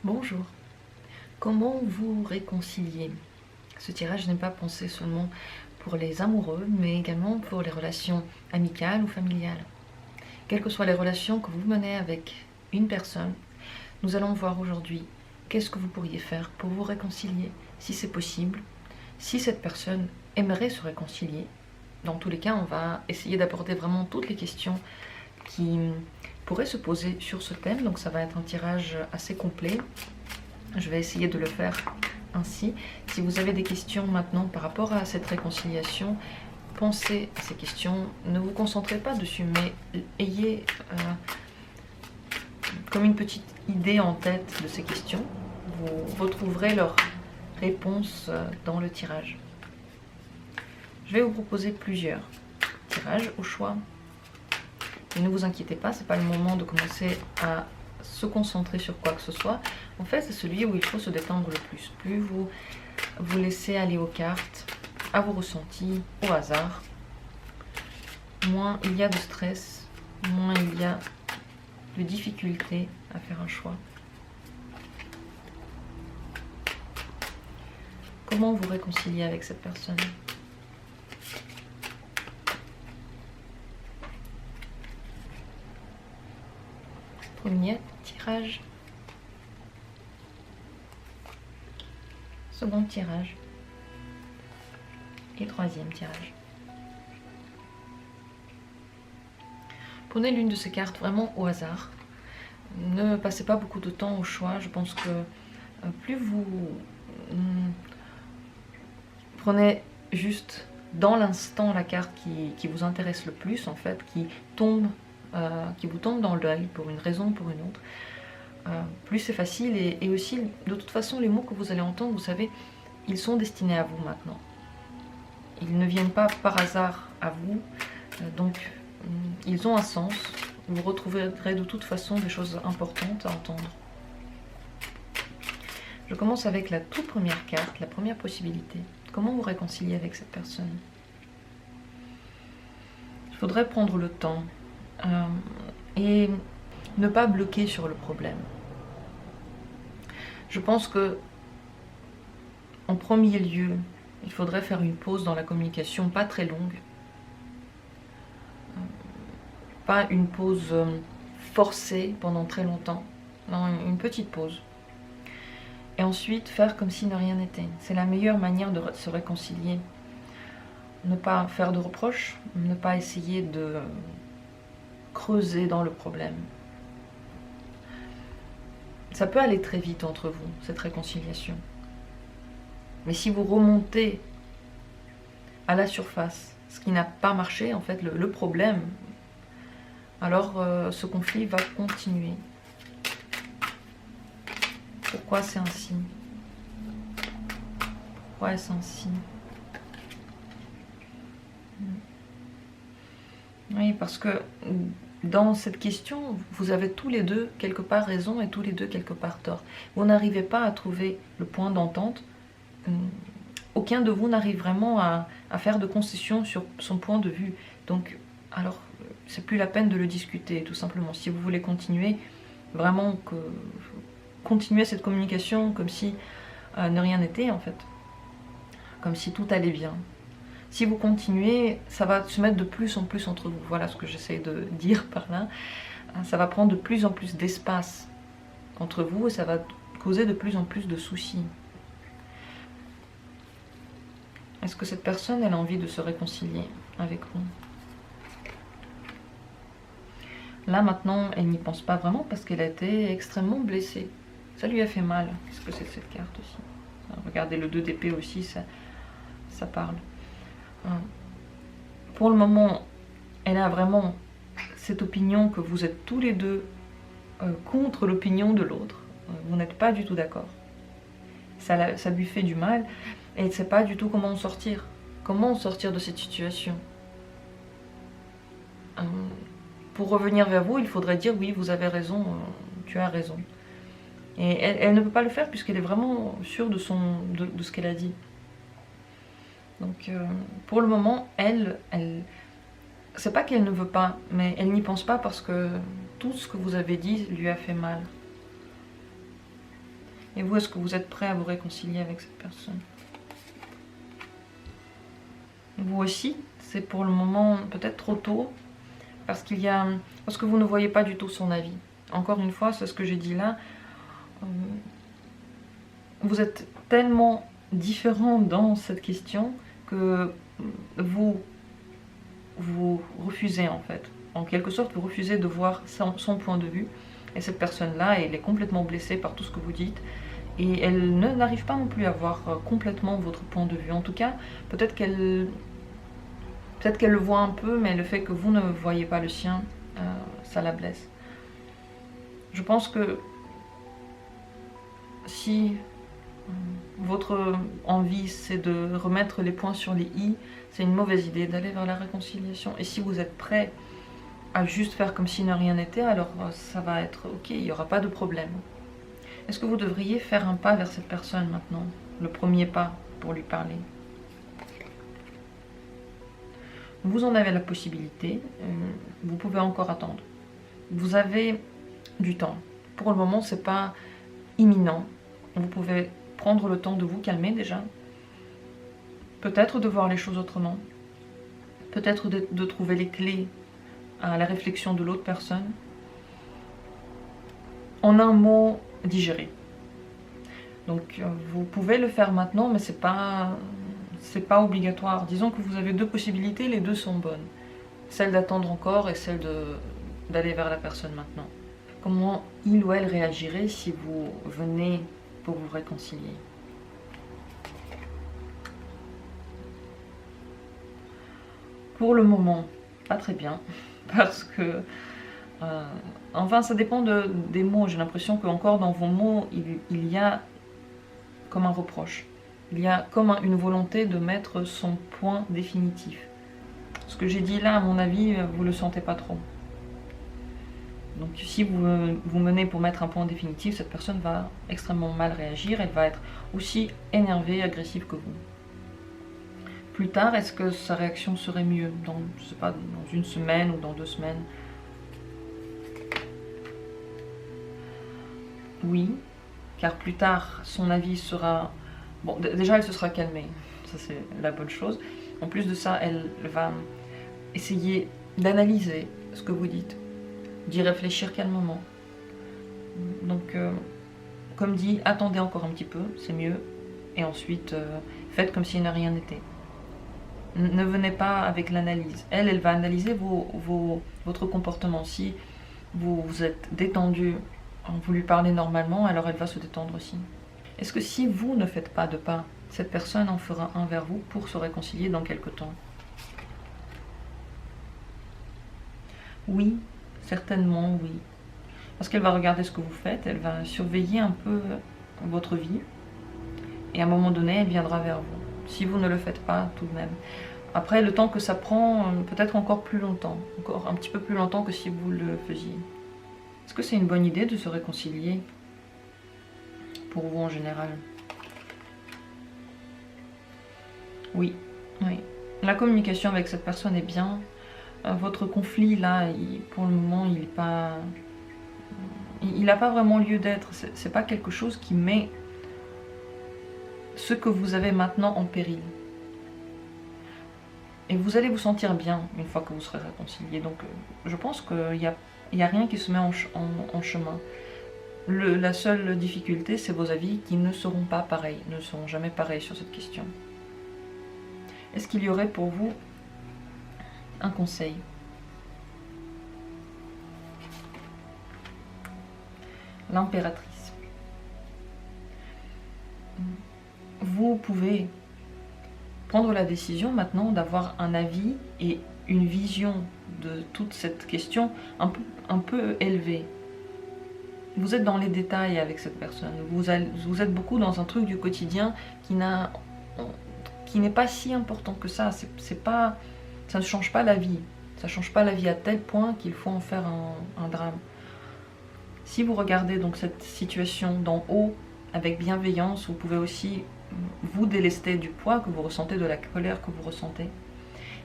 Bonjour. Comment vous réconcilier? Ce tirage n'est pas pensé seulement pour les amoureux, mais également pour les relations amicales ou familiales. Quelles que soient les relations que vous menez avec une personne, nous allons voir aujourd'hui qu'est-ce que vous pourriez faire pour vous réconcilier, si c'est possible, si cette personne aimerait se réconcilier. Dans tous les cas, on va essayer d'aborder vraiment toutes les questions qui pourraient se poser sur ce thème, donc ça va être un tirage assez complet. Je vais essayer de le faire ainsi. Si vous avez des questions maintenant par rapport à cette réconciliation, pensez à ces questions. Ne vous concentrez pas dessus, mais ayez comme une petite idée en tête de ces questions. Vous retrouverez leurs réponses dans le tirage. Je vais vous proposer plusieurs tirages au choix. Et ne vous inquiétez pas, ce n'est pas le moment de commencer à se concentrer sur quoi que ce soit. En fait, c'est celui où il faut se détendre le plus. Plus vous vous laissez aller aux cartes, à vos ressentis, au hasard, moins il y a de stress, moins il y a de difficultés à faire un choix. Comment vous réconcilier avec cette personne? Premier tirage. Second tirage. Et troisième tirage. Prenez l'une de ces cartes vraiment au hasard. Ne passez pas beaucoup de temps au choix. Je pense que plus vous prenez juste dans l'instant la carte qui vous intéresse le plus, en fait, qui vous tombe dans l'œil pour une raison ou pour une autre, plus c'est facile. Et aussi, de toute façon, les mots que vous allez entendre, vous savez, ils sont destinés à vous maintenant. Ils ne viennent pas par hasard à vous, donc ils ont un sens. Vous retrouverez de toute façon des choses importantes à entendre. Je commence avec la toute première carte, la première possibilité. Comment vous réconcilier avec cette personne? Il faudrait prendre le temps et ne pas bloquer sur le problème. Je pense que, en premier lieu, il faudrait faire une pause dans la communication, pas très longue. Pas une pause forcée pendant très longtemps. Non, une petite pause. Et ensuite, faire comme si de rien n'était. C'est la meilleure manière de se réconcilier. Ne pas faire de reproches, ne pas essayer de creuser dans le problème. Ça peut aller très vite entre vous, cette réconciliation. Mais si vous remontez à la surface, ce qui n'a pas marché, en fait, le problème, alors ce conflit va continuer. Pourquoi c'est ainsi? Pourquoi est-ce ainsi? Oui, parce que dans cette question, vous avez tous les deux quelque part raison et tous les deux quelque part tort. Vous n'arrivez pas à trouver le point d'entente. Aucun de vous n'arrive vraiment à faire de concessions sur son point de vue. Donc, alors, c'est plus la peine de le discuter, tout simplement. Si vous voulez continuer, vraiment continuer cette communication comme si ne rien n'était, en fait. Comme si tout allait bien. Si vous continuez, ça va se mettre de plus en plus entre vous. Voilà ce que j'essaie de dire par là. Ça va prendre de plus en plus d'espace entre vous et ça va causer de plus en plus de soucis. Est-ce que cette personne, elle a envie de se réconcilier avec vous? Là, maintenant, elle n'y pense pas vraiment parce qu'elle a été extrêmement blessée. Ça lui a fait mal. Qu'est-ce que c'est que cette carte aussi? Regardez, le 2 d'épée aussi, ça parle. Pour le moment, elle a vraiment cette opinion que vous êtes tous les deux contre l'opinion de l'autre. Vous n'êtes pas du tout d'accord. Ça lui fait du mal et elle ne sait pas du tout comment en sortir. Comment sortir de cette situation? Pour revenir vers vous, il faudrait dire oui, vous avez raison, tu as raison. Et elle ne peut pas le faire puisqu'elle est vraiment sûre de ce qu'elle a dit. Donc pour le moment, c'est pas qu'elle ne veut pas, mais elle n'y pense pas parce que tout ce que vous avez dit lui a fait mal. Et vous, est-ce que vous êtes prêt à vous réconcilier avec cette personne? Vous aussi, c'est pour le moment peut-être trop tôt, parce que vous ne voyez pas du tout son avis. Encore une fois, c'est ce que j'ai dit là. Vous êtes tellement différents dans cette question que vous refusez en fait. En quelque sorte, vous refusez de voir son point de vue. Et cette personne-là, elle est complètement blessée par tout ce que vous dites. Et elle n'arrive pas non plus à voir complètement votre point de vue. En tout cas, peut-être qu'elle le voit un peu, mais le fait que vous ne voyez pas le sien, ça la blesse. Je pense que si votre envie c'est de remettre les points sur les i, c'est une mauvaise idée d'aller vers la réconciliation. Et si vous êtes prêt à juste faire comme si ne rien n'était, alors ça va être ok, il n'y aura pas de problème. Est-ce que vous devriez faire un pas vers cette personne maintenant? Le premier pas pour lui parler. Vous en avez la possibilité, vous pouvez encore attendre. Vous avez du temps. Pour le moment, c'est pas imminent. Vous pouvez prendre le temps de vous calmer déjà. Peut-être de voir les choses autrement. Peut-être de trouver les clés à la réflexion de l'autre personne. En un mot, digérer. Donc vous pouvez le faire maintenant, mais c'est pas obligatoire. Disons que vous avez deux possibilités, les deux sont bonnes. Celle d'attendre encore et celle d'aller vers la personne maintenant. Comment il ou elle réagirait si vous venez pour vous réconcilier? Pour le moment, pas très bien, parce que enfin ça dépend des mots. J'ai l'impression qu'encore dans vos mots il y a comme un reproche, il y a comme une volonté de mettre son point définitif. Ce que j'ai dit là, à mon avis, vous le sentez pas trop. Donc si vous menez pour mettre un point définitif, cette personne va extrêmement mal réagir, elle va être aussi énervée, agressive que vous. Plus tard, est-ce que sa réaction serait mieux dans, je sais pas, dans une semaine ou dans 2 semaines? Oui, car plus tard, son avis sera... Bon, déjà, elle se sera calmée, ça c'est la bonne chose. En plus de ça, elle va essayer d'analyser ce que vous dites, d'y réfléchir calmement. Donc, comme dit, attendez encore un petit peu, c'est mieux. Et ensuite, faites comme s'il n'a rien n'était. Ne venez pas avec l'analyse. Elle va analyser votre comportement. Si vous êtes détendu, vous lui parlez normalement, alors elle va se détendre aussi. Est-ce que si vous ne faites pas de pas, cette personne en fera un vers vous pour se réconcilier dans quelque temps? Oui, certainement oui. Parce qu'elle va regarder ce que vous faites, elle va surveiller un peu votre vie. Et à un moment donné, elle viendra vers vous. Si vous ne le faites pas, tout de même. Après, le temps que ça prend, peut-être encore plus longtemps. Encore un petit peu plus longtemps que si vous le faisiez. Est-ce que c'est une bonne idée de se réconcilier? Pour vous en général? Oui, oui. La communication avec cette personne est bien. Votre conflit, là, pour le moment, il n'a pas vraiment lieu d'être. C'est pas quelque chose qui met ce que vous avez maintenant en péril. Et vous allez vous sentir bien une fois que vous serez réconciliés. Donc je pense qu'il n'y a rien qui se met en chemin. La seule difficulté, c'est vos avis qui ne seront pas pareils, ne seront jamais pareils sur cette question. Est-ce qu'il y aurait pour vous un conseil? L'impératrice. Vous pouvez prendre la décision maintenant d'avoir un avis et une vision de toute cette question un peu élevée. Vous êtes dans les détails avec cette personne. Vous êtes beaucoup dans un truc du quotidien qui n'est pas si important que ça. Ça ne change pas la vie. Ça ne change pas la vie à tel point qu'il faut en faire un drame. Si vous regardez donc cette situation d'en haut avec bienveillance, vous pouvez aussi vous délester du poids que vous ressentez, de la colère que vous ressentez.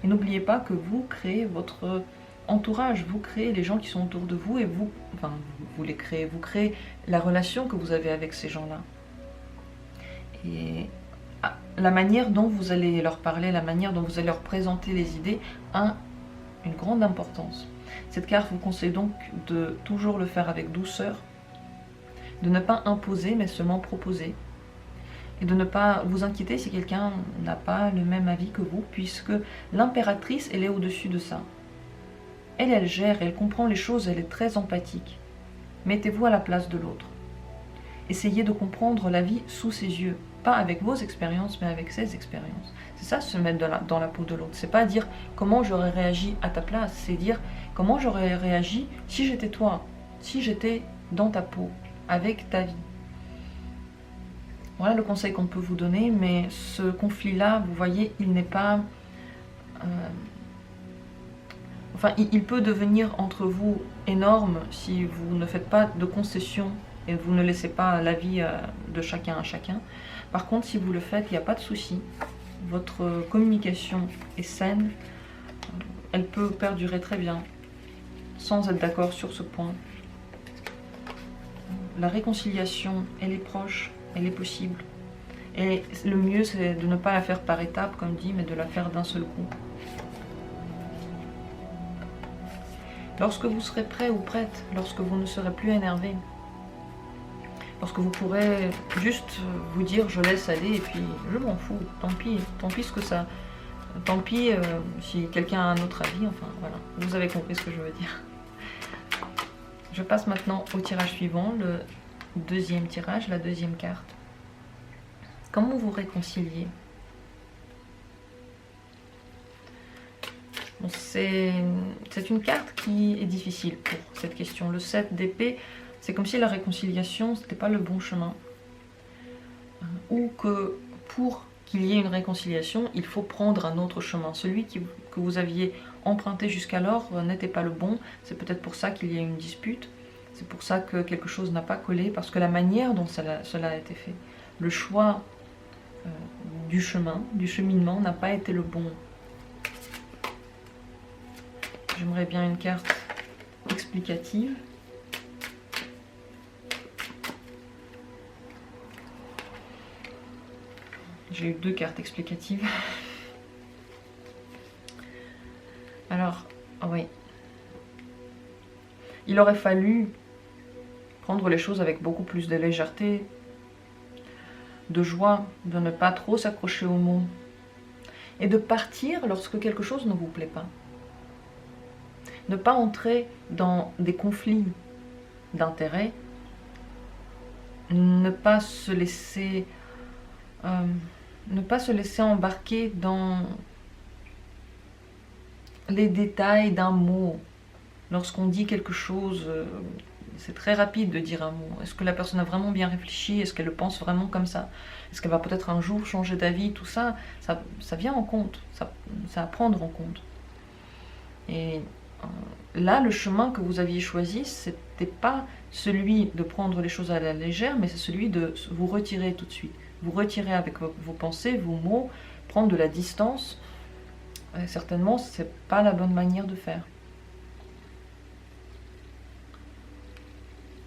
Et n'oubliez pas que vous créez votre entourage, vous créez les gens qui sont autour de vous et vous les créez, vous créez la relation que vous avez avec ces gens-là. Et la manière dont vous allez leur parler, la manière dont vous allez leur présenter les idées a une grande importance. Cette carte vous conseille donc de toujours le faire avec douceur, de ne pas imposer mais seulement proposer, et de ne pas vous inquiéter si quelqu'un n'a pas le même avis que vous, puisque l'impératrice, elle est au-dessus de ça. Elle gère, elle comprend les choses, elle est très empathique. Mettez-vous à la place de l'autre. Essayez de comprendre la vie sous ses yeux, pas avec vos expériences, mais avec ses expériences. C'est ça, se mettre dans la peau de l'autre. C'est pas dire comment j'aurais réagi à ta place, c'est dire comment j'aurais réagi si j'étais toi, si j'étais dans ta peau, avec ta vie. Voilà le conseil qu'on peut vous donner, mais ce conflit-là, vous voyez, il n'est pas... Enfin, il peut devenir entre vous énorme si vous ne faites pas de concessions et vous ne laissez pas l'avis de chacun à chacun. Par contre, si vous le faites, il n'y a pas de souci. Votre communication est saine, elle peut perdurer très bien, sans être d'accord sur ce point. La réconciliation, elle est proche, elle est possible. Et le mieux, c'est de ne pas la faire par étapes, comme dit, mais de la faire d'un seul coup. Lorsque vous serez prêt ou prête, lorsque vous ne serez plus énervé, lorsque vous pourrez juste vous dire je laisse aller et puis je m'en fous, tant pis ce que ça... Tant pis si quelqu'un a un autre avis, enfin voilà, vous avez compris ce que je veux dire. Je passe maintenant au tirage suivant, le deuxième tirage, la deuxième carte. Comment vous réconcilier? Bon, c'est une carte qui est difficile pour cette question. Le 7 d'épée, c'est comme si la réconciliation, c'était pas le bon chemin. Ou que pour qu'il y ait une réconciliation, il faut prendre un autre chemin. Celui que vous aviez emprunté jusqu'alors n'était pas le bon. C'est peut-être pour ça qu'il y a une dispute. C'est pour ça que quelque chose n'a pas collé, parce que la manière dont cela a été fait, le choix du chemin, du cheminement n'a pas été le bon. J'aimerais bien une carte explicative. J'ai eu deux cartes explicatives. Alors, oui. Il aurait fallu prendre les choses avec beaucoup plus de légèreté, de joie, de ne pas trop s'accrocher aux mots et de partir lorsque quelque chose ne vous plaît pas. Ne pas entrer dans des conflits d'intérêts, ne pas se laisser embarquer dans les détails d'un mot. Lorsqu'on dit quelque chose, c'est très rapide de dire un mot. Est-ce que la personne a vraiment bien réfléchi? Est-ce qu'elle le pense vraiment comme ça? Est-ce qu'elle va peut-être un jour changer d'avis? Tout ça, ça vient en compte, ça à prendre en compte. Et là, le chemin que vous aviez choisi, c'était pas celui de prendre les choses à la légère, mais c'est celui de vous retirer tout de suite. Vous retirer avec vos pensées, vos mots, prendre de la distance. Et certainement, c'est pas la bonne manière de faire.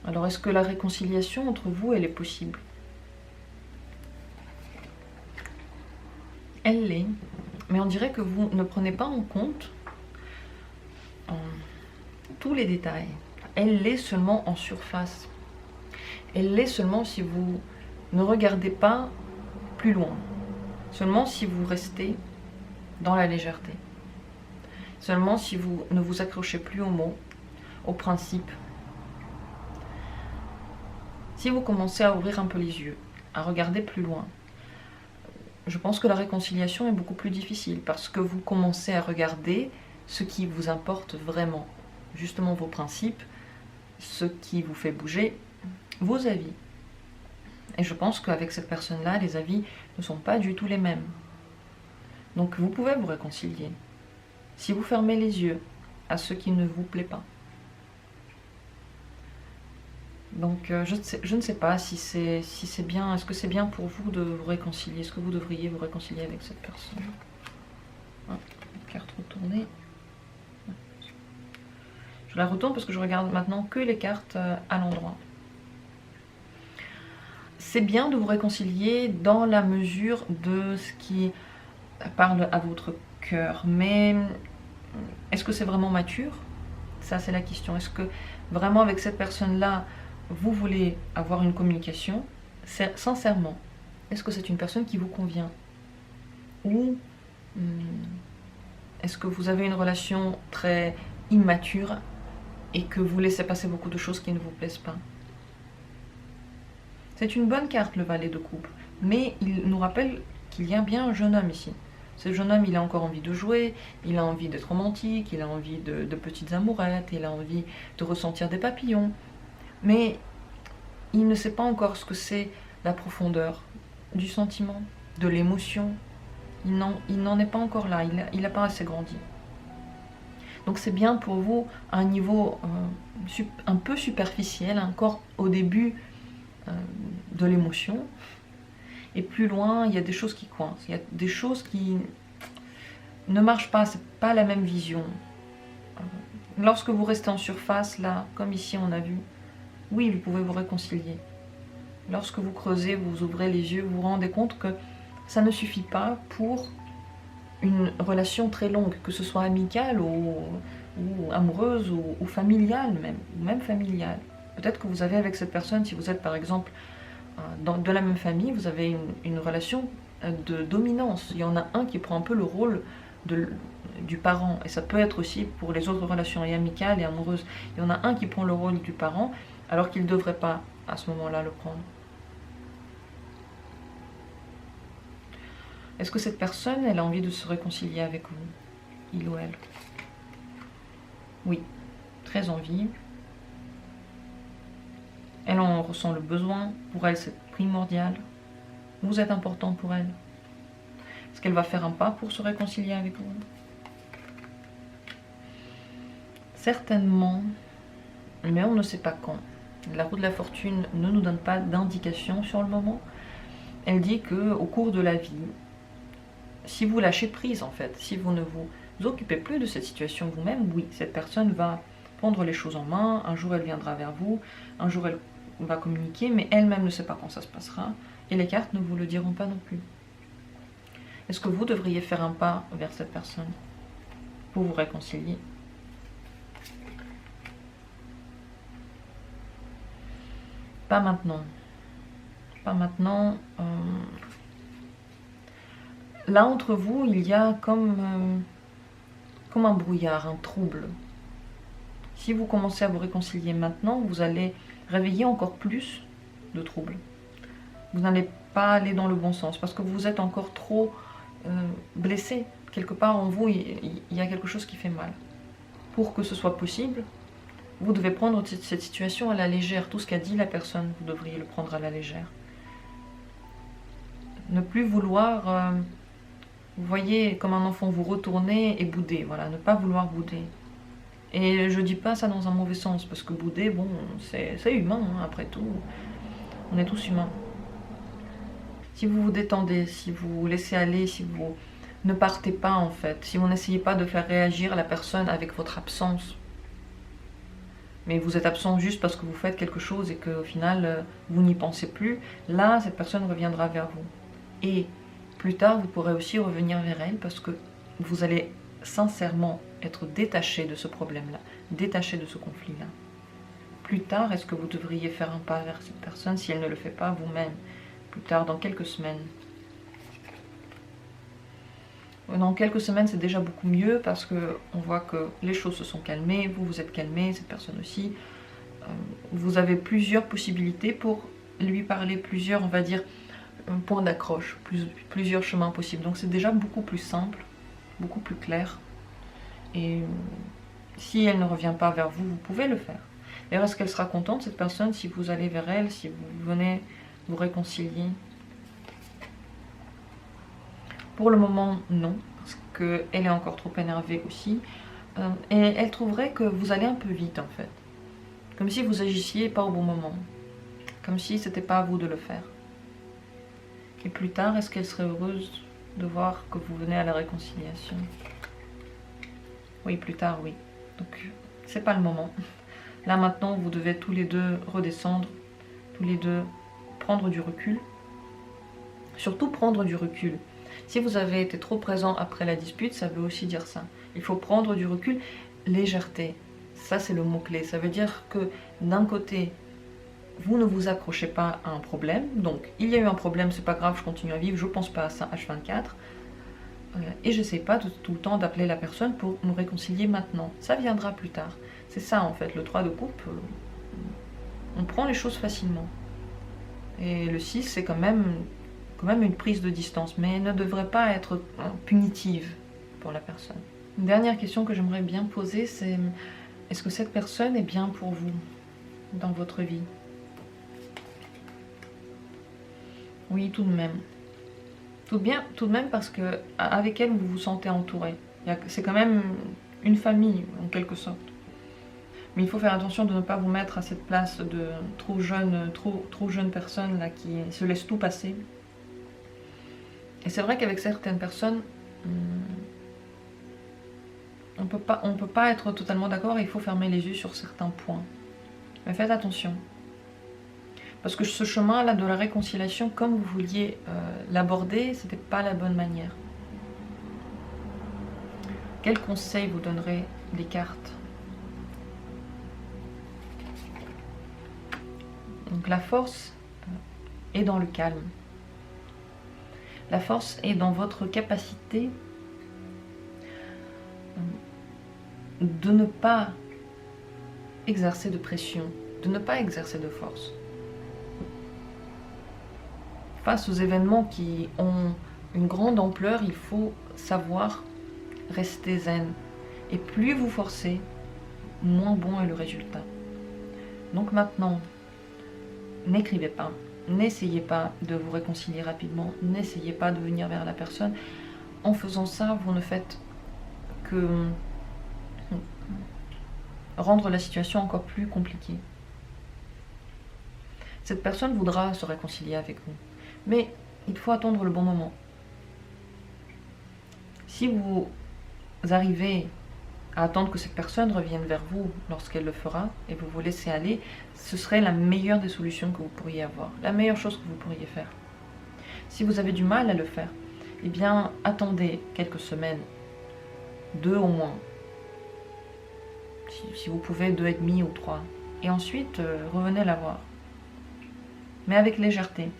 Alors, est-ce que la réconciliation entre vous, elle est possible? Elle l'est, mais on dirait que vous ne prenez pas en compte tous les détails. Elle l'est seulement en surface. Elle l'est seulement si vous ne regardez pas plus loin. Seulement si vous restez dans la légèreté. Seulement si vous ne vous accrochez plus aux mots, aux principes. Si vous commencez à ouvrir un peu les yeux, à regarder plus loin, je pense que la réconciliation est beaucoup plus difficile parce que vous commencez à regarder ce qui vous importe vraiment, justement vos principes, ce qui vous fait bouger, vos avis. Et je pense qu'avec cette personne-là, les avis ne sont pas du tout les mêmes. Donc vous pouvez vous réconcilier si vous fermez les yeux à ce qui ne vous plaît pas. Donc je ne sais pas si c'est bien, est-ce que c'est bien pour vous de vous réconcilier? Est-ce que vous devriez vous réconcilier avec cette personne? Carte retournée. Je la retourne parce que je regarde maintenant que les cartes à l'endroit. c'est bien de vous réconcilier dans la mesure de ce qui parle à votre cœur. Mais est-ce que c'est vraiment mature? Ça, c'est la question. Est-ce que vraiment avec cette personne-là, vous voulez avoir une communication sincèrement? Est-ce que c'est une personne qui vous convient? Ou est-ce que vous avez une relation très immature et que vous laissez passer beaucoup de choses qui ne vous plaisent pas? C'est une bonne carte, le valet de coupe, mais il nous rappelle qu'il y a bien un jeune homme ici. Ce jeune homme, il a encore envie de jouer, il a envie d'être romantique, il a envie de petites amourettes, il a envie de ressentir des papillons. Mais il ne sait pas encore ce que c'est la profondeur du sentiment, de l'émotion. Il n'en est pas encore là, il n'a pas assez grandi. Donc c'est bien pour vous à un niveau un peu superficiel, encore au début de l'émotion. Et plus loin, il y a des choses qui coincent, il y a des choses qui ne marchent pas, c'est pas la même vision. Lorsque vous restez en surface, là, comme ici on a vu, oui, vous pouvez vous réconcilier. Lorsque vous creusez, vous ouvrez les yeux, vous vous rendez compte que ça ne suffit pas pour une relation très longue, que ce soit amicale ou amoureuse ou familiale même familiale. Peut-être que vous avez avec cette personne, si vous êtes par exemple de la même famille, vous avez une relation de dominance. Il y en a un qui prend un peu le rôle du parent, et ça peut être aussi pour les autres relations amicales et amoureuses. Il y en a un qui prend le rôle du parent, alors qu'il ne devrait pas à ce moment-là le prendre. Est-ce que cette personne, elle a envie de se réconcilier avec vous? Il ou elle? Oui, très envie. Elle en ressent le besoin. Pour elle, c'est primordial. Vous êtes important pour elle. Est-ce qu'elle va faire un pas pour se réconcilier avec vous? Certainement, mais on ne sait pas quand. La roue de la fortune ne nous donne pas d'indication sur le moment. Elle dit qu'au cours de la vie, si vous lâchez prise en fait, si vous ne vous occupez plus de cette situation vous-même, oui, cette personne va prendre les choses en main, un jour elle viendra vers vous, un jour elle va communiquer, mais elle-même ne sait pas quand ça se passera, et les cartes ne vous le diront pas non plus. Est-ce que vous devriez faire un pas vers cette personne pour vous réconcilier? Pas maintenant. Pas maintenant. Là, entre vous, il y a comme un brouillard, un trouble. Si vous commencez à vous réconcilier maintenant, vous allez réveiller encore plus de troubles. Vous n'allez pas aller dans le bon sens parce que vous êtes encore trop blessé. Quelque part en vous, il y a quelque chose qui fait mal. Pour que ce soit possible, vous devez prendre cette situation à la légère. Tout ce qu'a dit la personne, vous devriez le prendre à la légère. Ne plus vouloir, vous voyez, comme un enfant, vous retourner et bouder. Voilà, ne pas vouloir bouder. Et je dis pas ça dans un mauvais sens, parce que bouder, bon, c'est humain, hein, après tout. On est tous humains. Si vous vous détendez, si vous vous laissez aller, si vous ne partez pas en fait, si vous n'essayez pas de faire réagir la personne avec votre absence, mais vous êtes absent juste parce que vous faites quelque chose et qu'au final, vous n'y pensez plus, là, cette personne reviendra vers vous. Et plus tard, vous pourrez aussi revenir vers elle parce que vous allez sincèrement être détaché de ce problème-là, détaché de ce conflit-là. Plus tard, est-ce que vous devriez faire un pas vers cette personne si elle ne le fait pas vous-même? Plus tard, dans quelques semaines. Dans quelques semaines, c'est déjà beaucoup mieux parce qu'on voit que les choses se sont calmées, vous vous êtes calmé, cette personne aussi. Vous avez plusieurs possibilités pour lui parler, plusieurs, on va dire, points d'accroche, plusieurs chemins possibles. Donc c'est déjà beaucoup plus simple, beaucoup plus clair. Et si elle ne revient pas vers vous, vous pouvez le faire. D'ailleurs, est-ce qu'elle sera contente, cette personne, si vous allez vers elle, si vous venez vous réconcilier? Pour le moment, non, parce qu'elle est encore trop énervée aussi. Et elle trouverait que vous allez un peu vite, en fait. Comme si vous agissiez pas au bon moment. Comme si c'était pas à vous de le faire. Et plus tard, est-ce qu'elle serait heureuse de voir que vous venez à la réconciliation? Oui, plus tard, oui. Donc, c'est pas le moment. Là, maintenant, vous devez tous les deux redescendre, tous les deux prendre du recul. Surtout prendre du recul. Si vous avez été trop présent après la dispute, ça veut aussi dire ça. Il faut prendre du recul, légèreté. Ça, c'est le mot-clé. Ça veut dire que d'un côté, vous ne vous accrochez pas à un problème. Donc, il y a eu un problème, c'est pas grave, je continue à vivre, je pense pas à ça H24. Et j'essaie pas tout le temps d'appeler la personne pour nous réconcilier maintenant. Ça viendra plus tard. C'est ça en fait, le 3 de coupe, on prend les choses facilement. Et le 6, c'est quand même une prise de distance, mais elle ne devrait pas être punitive pour la personne. Une dernière question que j'aimerais bien poser, c'est est-ce que cette personne est bien pour vous dans votre vie? Oui, tout de même. Tout de même parce que avec elle, vous vous sentez entouré. C'est quand même une famille, en quelque sorte. Mais il faut faire attention de ne pas vous mettre à cette place de trop jeune personne là, qui se laisse tout passer. Et c'est vrai qu'avec certaines personnes, on peut pas être totalement d'accord et il faut fermer les yeux sur certains points. Mais faites attention. Parce que ce chemin-là de la réconciliation, comme vous vouliez l'aborder, c'était pas la bonne manière. Quel conseil vous donnerez les cartes? Donc la force est dans le calme. La force est dans votre capacité de ne pas exercer de pression, de ne pas exercer de force. Face aux événements qui ont une grande ampleur, il faut savoir rester zen. Et plus vous forcez, moins bon est le résultat. Donc maintenant, n'écrivez pas, n'essayez pas de vous réconcilier rapidement, n'essayez pas de venir vers la personne. En faisant ça, vous ne faites que rendre la situation encore plus compliquée. Cette personne voudra se réconcilier avec vous. Mais il faut attendre le bon moment. Si vous arrivez à attendre que cette personne revienne vers vous lorsqu'elle le fera, et vous vous laissez aller, ce serait la meilleure des solutions que vous pourriez avoir, la meilleure chose que vous pourriez faire. Si vous avez du mal à le faire, eh bien attendez quelques semaines, 2 au moins, si vous pouvez 2,5 ou 3, et ensuite revenez la voir. Mais avec légèreté.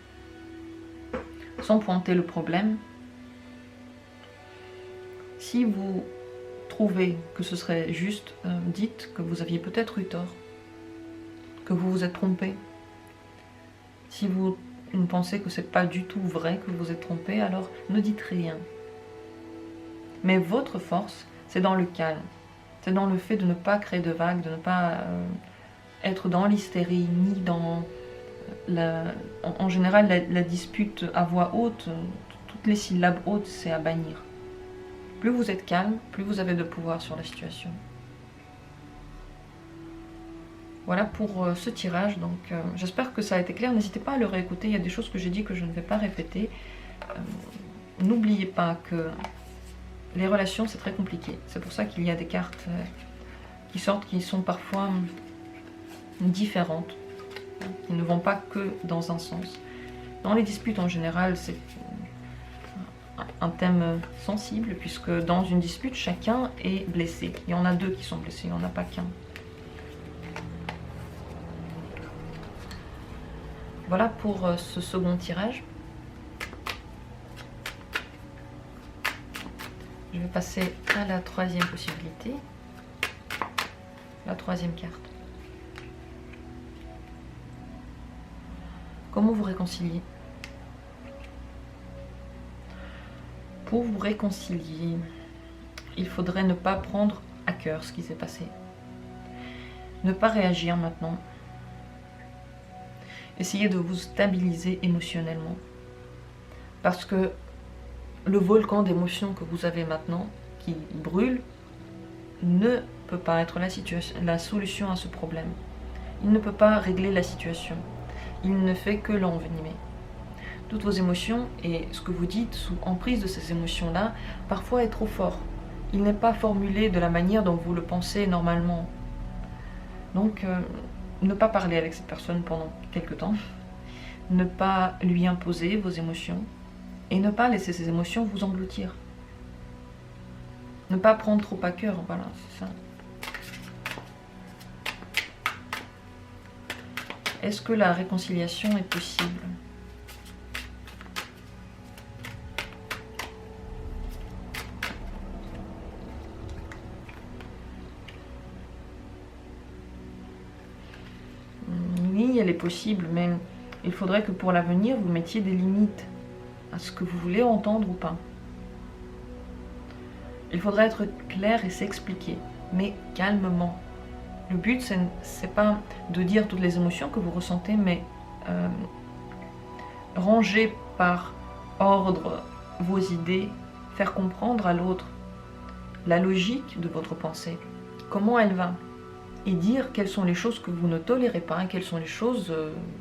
Sans pointer le problème. Si vous trouvez que ce serait juste, dites que vous aviez peut-être eu tort, que vous vous êtes trompé. Si vous pensez que c'est pas du tout vrai que vous vous êtes trompé, alors ne dites rien. Mais votre force, c'est dans le calme. C'est dans le fait de ne pas créer de vagues, de ne pas être dans l'hystérie, ni dans... En général, la dispute à voix haute, toutes les syllabes hautes, c'est à bannir. Plus vous êtes calme, plus vous avez de pouvoir sur la situation. Voilà pour ce tirage. Donc, j'espère que ça a été clair. N'hésitez pas à le réécouter. Il y a des choses que j'ai dit que je ne vais pas répéter. N'oubliez pas que les relations, c'est très compliqué. C'est pour ça qu'il y a des cartes qui sortent, qui sont parfois différentes, qui ne vont pas que dans un sens. Dans les disputes en général, c'est un thème sensible, puisque dans une dispute, chacun est blessé. Il y en a 2 qui sont blessés, il n'y en a pas qu'un. Voilà pour ce second tirage. Je vais passer à la 3e possibilité, la 3e carte. Comment vous réconcilier? Pour vous réconcilier, il faudrait ne pas prendre à cœur ce qui s'est passé. Ne pas réagir maintenant. Essayez de vous stabiliser émotionnellement. Parce que le volcan d'émotions que vous avez maintenant, qui brûle, ne peut pas être la solution à ce problème. Il ne peut pas régler la situation. Il ne fait que l'envenimer. Toutes vos émotions et ce que vous dites sous emprise de ces émotions-là, parfois est trop fort. Il n'est pas formulé de la manière dont vous le pensez normalement. Donc, ne pas parler avec cette personne pendant quelque temps. ne pas lui imposer vos émotions et ne pas laisser ces émotions vous engloutir. Ne pas prendre trop à cœur, voilà, c'est ça. Est-ce que la réconciliation est possible? Oui, elle est possible, mais il faudrait que pour l'avenir, vous mettiez des limites à ce que vous voulez entendre ou pas. Il faudrait être clair et s'expliquer, mais calmement. Le but, c'est pas de dire toutes les émotions que vous ressentez, mais ranger par ordre vos idées, faire comprendre à l'autre la logique de votre pensée, comment elle va, et dire quelles sont les choses que vous ne tolérez pas, et quelles sont les choses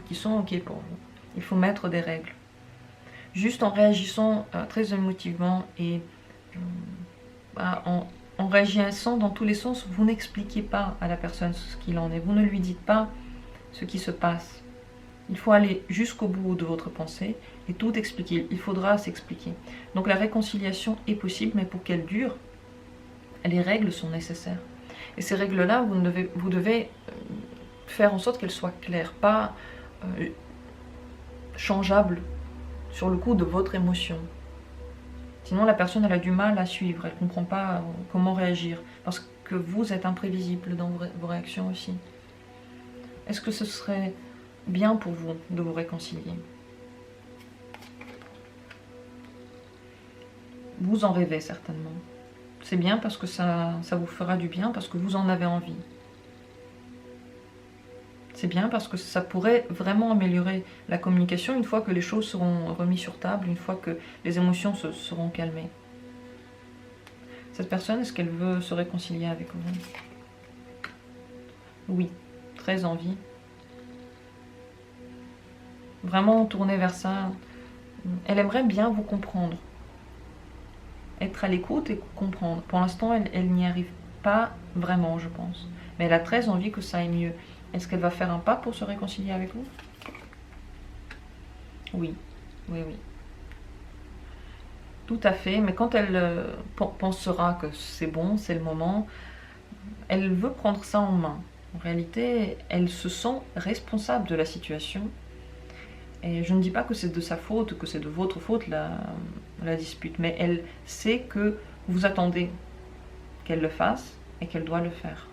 qui sont ok pour vous. Il faut mettre des règles. Juste en réagissant très émotivement et en réagissant dans tous les sens, vous n'expliquez pas à la personne ce qu'il en est, vous ne lui dites pas ce qui se passe. Il faut aller jusqu'au bout de votre pensée et tout expliquer, il faudra s'expliquer. Donc la réconciliation est possible, mais pour qu'elle dure, les règles sont nécessaires. Et ces règles-là, vous devez faire en sorte qu'elles soient claires, pas changeables sur le coup de votre émotion. Sinon, la personne, elle a du mal à suivre, elle ne comprend pas comment réagir, parce que vous êtes imprévisible dans vos réactions aussi. Est-ce que ce serait bien pour vous de vous réconcilier? Vous en rêvez certainement. C'est bien parce que ça vous fera du bien, parce que vous en avez envie. C'est bien parce que ça pourrait vraiment améliorer la communication une fois que les choses seront remises sur table, une fois que les émotions seront calmées. Cette personne, est-ce qu'elle veut se réconcilier avec vous? Oui, très envie. Vraiment tourner vers ça. Elle aimerait bien vous comprendre. Être à l'écoute et comprendre. Pour l'instant, elle n'y arrive pas vraiment, je pense. Mais elle a très envie que ça aille mieux. Est-ce qu'elle va faire un pas pour se réconcilier avec vous? Oui, oui, oui. Tout à fait, mais quand elle pensera que c'est bon, c'est le moment, elle veut prendre ça en main. En réalité, elle se sent responsable de la situation. Et je ne dis pas que c'est de sa faute, que c'est de votre faute la dispute, mais elle sait que vous attendez qu'elle le fasse et qu'elle doit le faire.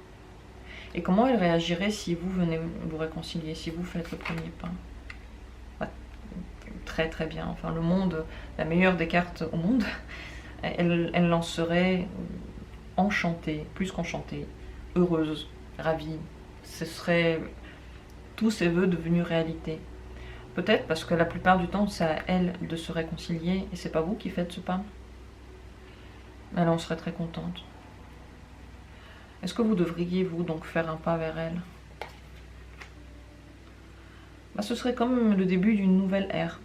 Et comment elle réagirait si vous venez vous réconcilier, si vous faites le premier pas? Très très bien, enfin le monde, la meilleure des cartes au monde, elle en serait enchantée, plus qu'enchantée, heureuse, ravie. Ce serait tous ses vœux devenus réalité. Peut-être parce que la plupart du temps, c'est à elle de se réconcilier et c'est pas vous qui faites ce pas. Elle en serait très contente. Est-ce que vous devriez, vous, donc faire un pas vers elle? Ce serait comme le début d'une nouvelle ère.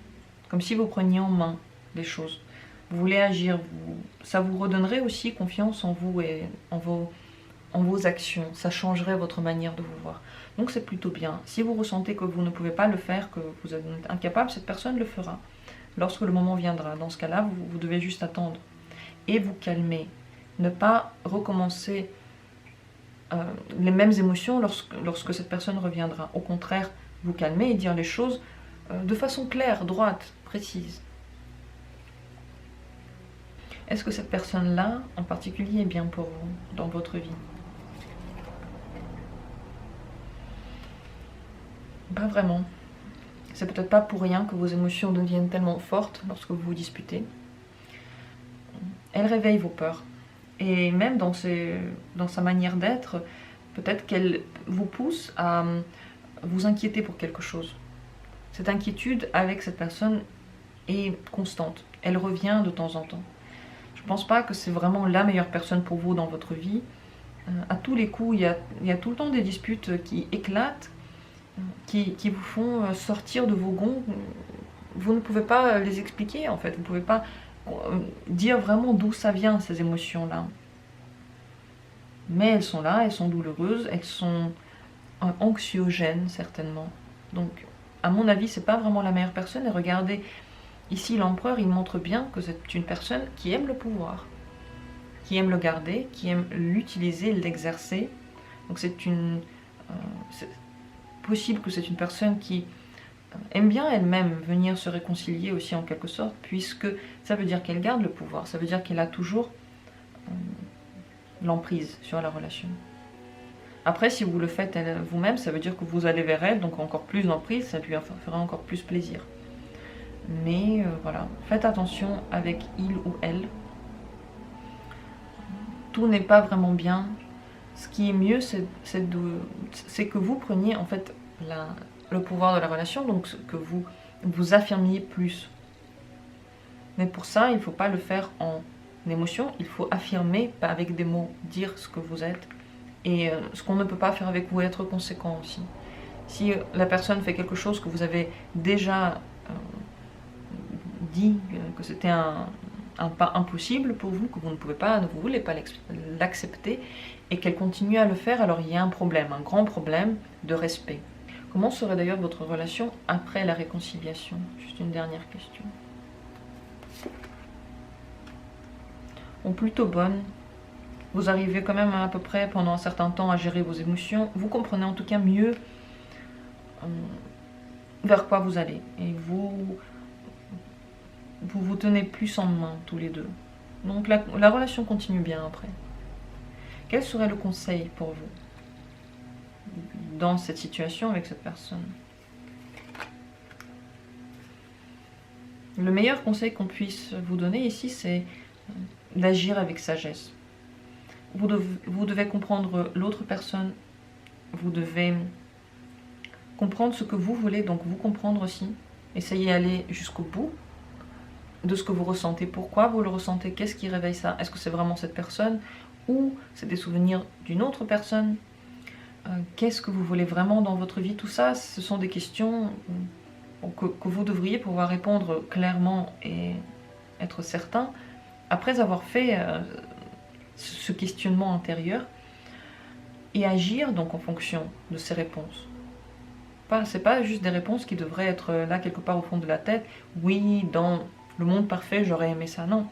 Comme si vous preniez en main les choses. Vous voulez agir. Ça vous redonnerait aussi confiance en vous et en vos actions. Ça changerait votre manière de vous voir. Donc c'est plutôt bien. Si vous ressentez que vous ne pouvez pas le faire, que vous êtes incapable, cette personne le fera. Lorsque le moment viendra. Dans ce cas-là, vous devez juste attendre. Et vous calmer. Ne pas recommencer les mêmes émotions lorsque cette personne reviendra. Au contraire, vous calmer et dire les choses de façon claire, droite, précise. Est-ce que cette personne-là, en particulier, est bien pour vous, dans votre vie? Pas vraiment. C'est peut-être pas pour rien que vos émotions deviennent tellement fortes lorsque vous vous disputez. Elle réveille vos peurs. Et même dans sa manière d'être, peut-être qu'elle vous pousse à vous inquiéter pour quelque chose. Cette inquiétude avec cette personne est constante. Elle revient de temps en temps. Je ne pense pas que c'est vraiment la meilleure personne pour vous dans votre vie. À tous les coups, il y a tout le temps des disputes qui éclatent, qui vous font sortir de vos gonds. Vous ne pouvez pas les expliquer en fait. Vous ne pouvez pas dire vraiment d'où ça vient, ces émotions-là. Mais elles sont douloureuses, elles sont anxiogènes certainement. Donc à mon avis, c'est pas vraiment la meilleure personne. Et regardez, ici l'empereur, il montre bien que c'est une personne qui aime le pouvoir, qui aime le garder, qui aime l'utiliser, l'exercer. Donc c'est possible que c'est une personne qui aime bien elle-même venir se réconcilier aussi en quelque sorte, puisque ça veut dire qu'elle garde le pouvoir, ça veut dire qu'elle a toujours l'emprise sur la relation. Après, si vous le faites vous-même, ça veut dire que vous allez vers elle, donc encore plus d'emprise, ça lui fera encore plus plaisir. Mais voilà, faites attention avec il ou elle. Tout n'est pas vraiment bien. Ce qui est mieux, c'est que vous preniez en fait le pouvoir de la relation, donc que vous vous affirmiez plus. Mais pour ça, il ne faut pas le faire en émotion, il faut affirmer, pas avec des mots, dire ce que vous êtes. Et ce qu'on ne peut pas faire avec vous, être conséquent aussi. Si la personne fait quelque chose que vous avez déjà dit que c'était un pas impossible pour vous, que vous ne voulez pas l'accepter, et qu'elle continue à le faire, alors il y a un problème, un grand problème de respect. Comment serait d'ailleurs votre relation après la réconciliation? Juste une dernière question. Bon, plutôt bonne. Vous arrivez quand même à peu près pendant un certain temps à gérer vos émotions. Vous comprenez en tout cas mieux vers quoi vous allez. Et vous tenez plus en main tous les deux. Donc la relation continue bien après. Quel serait le conseil pour vous dans cette situation avec cette personne? Le meilleur conseil qu'on puisse vous donner ici, c'est d'agir avec sagesse. Vous devez comprendre l'autre personne, vous devez comprendre ce que vous voulez, donc vous comprendre aussi. Essayez d'aller jusqu'au bout de ce que vous ressentez, pourquoi vous le ressentez, qu'est-ce qui réveille ça, est-ce que c'est vraiment cette personne ou c'est des souvenirs d'une autre personne, qu'est-ce que vous voulez vraiment dans votre vie, tout ça, ce sont des questions que vous devriez pouvoir répondre clairement et être certain, après avoir fait ce questionnement intérieur, et agir donc en fonction de ces réponses. C'est pas juste des réponses qui devraient être là quelque part au fond de la tête, oui, dans le monde parfait, j'aurais aimé ça, non.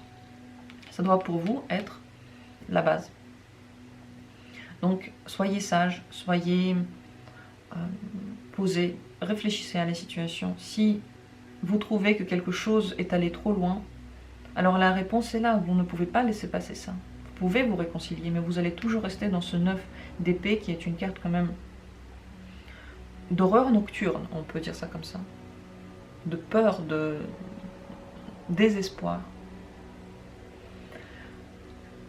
Ça doit pour vous être la base. Donc, soyez sage, soyez posé, réfléchissez à la situation. Si vous trouvez que quelque chose est allé trop loin, alors la réponse est là, vous ne pouvez pas laisser passer ça. Vous pouvez vous réconcilier, mais vous allez toujours rester dans ce 9 d'épée qui est une carte quand même d'horreur nocturne, on peut dire ça comme ça. De peur, de désespoir.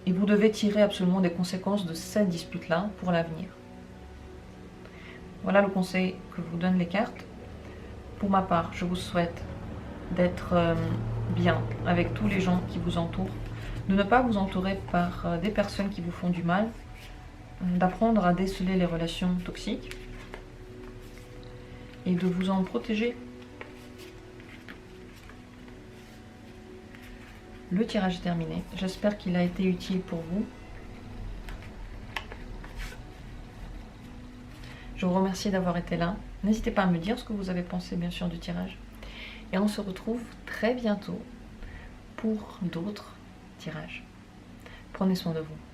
Et vous devez tirer absolument des conséquences de cette dispute-là pour l'avenir. Voilà le conseil que vous donnent les cartes. Pour ma part, je vous souhaite d'être bien avec tous les gens qui vous entourent, de ne pas vous entourer par des personnes qui vous font du mal, d'apprendre à déceler les relations toxiques et de vous en protéger. Le tirage est terminé. J'espère qu'il a été utile pour vous. Je vous remercie d'avoir été là. N'hésitez pas à me dire ce que vous avez pensé, bien sûr, du tirage. Et on se retrouve très bientôt pour d'autres tirages. Prenez soin de vous.